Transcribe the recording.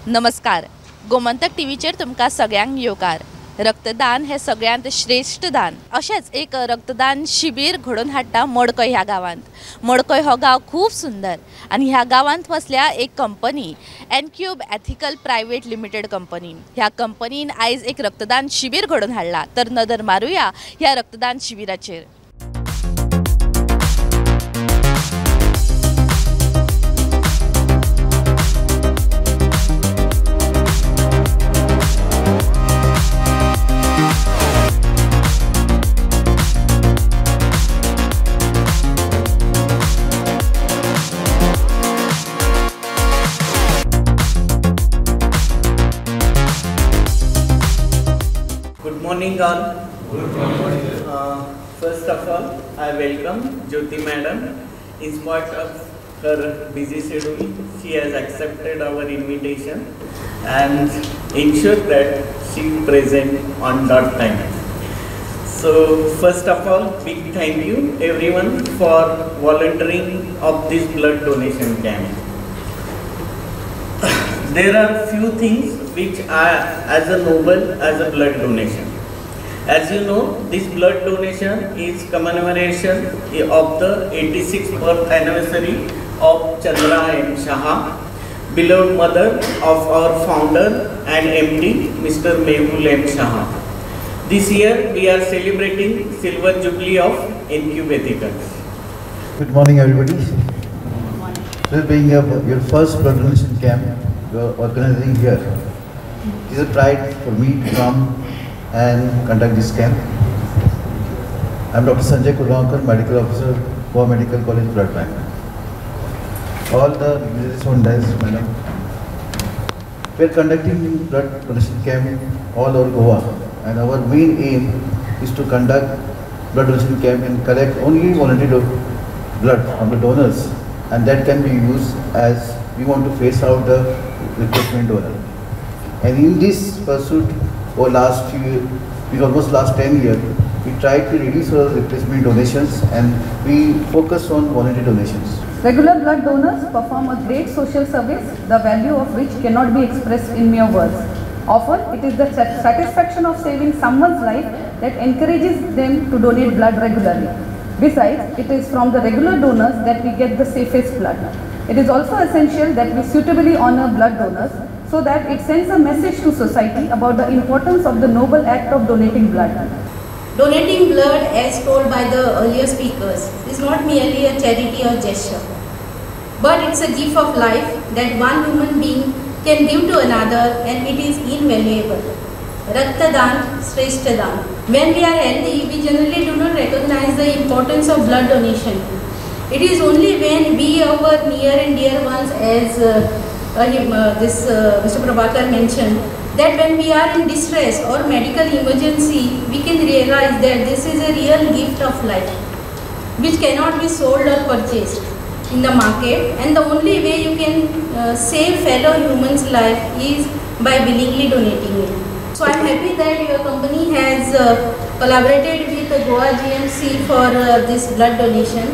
नमस्कार. गोमंतक टीव्हीचेर तुमकां सगळ्यांक येवकार. रक्तदान हे सगळ्यांत श्रेष्ठ दान. अशेंच एक रक्तदान शिबीर घडोवन हाडटा मडकय ह्या गांवांत. मडकय हो गांव खूब सुंदर आनी ह्या गांवांत वसल्या एक company Encube ethical private limited company. ह्या कंपनीन आयज एक रक्तदान शिबीर घडोवन हाडला. तर नदर मारुया ह्या रक्तदान शिबिराचेर. Good morning all. Good morning. First of all, I welcome Jyoti Madam. In spite of her busy schedule, she has accepted our invitation and ensured that she present on dot time. So first of all, big thank you everyone for volunteering of this blood donation camp. There are few things which are as a noble as a blood donation. As you know, this blood donation is commemoration of the 86th birth anniversary of Chandra M. Shah, beloved mother of our founder and MD, Mr. Mehul M. Shah. This year we are celebrating Silver Jubilee of Encube Ethicals. Good morning, everybody. This being your first blood donation camp you are organizing here, it is a pride for me to come and conduct this camp. I am Dr. Sanjay Kulgaonkar, Medical Officer, Goa Medical College Blood Bank. All the visitors on desk, madam. We are conducting blood donation camp all over Goa, and our main aim is to conduct blood donation camp and collect only voluntary blood from the donors, and that can be used as we want to phase out the replacement donor. And in this pursuit, over almost last 10 years, we tried to reduce our replacement donations and we focus on voluntary donations. Regular blood donors perform a great social service, the value of which cannot be expressed in mere words. Often, it is the satisfaction of saving someone's life that encourages them to donate blood regularly. Besides, it is from the regular donors that we get the safest blood. It is also essential that we suitably honor blood donors so that it sends a message to society about the importance of the noble act of donating blood. Donating blood, as told by the earlier speakers, is not merely a charity or gesture, but it's a gift of life that one human being can give to another, and it is invaluable. Raktadan, Shreshtadan. When we are healthy, we generally do not recognize the importance of blood donation. It is only when we, our near and dear ones, as Mr. Prabhakar mentioned, that when we are in distress or medical emergency, we can realize that this is a real gift of life, which cannot be sold or purchased in the market, and the only way you can save fellow humans' life is by willingly donating it. So I am happy that your company has collaborated with the Goa GMC for this blood donation.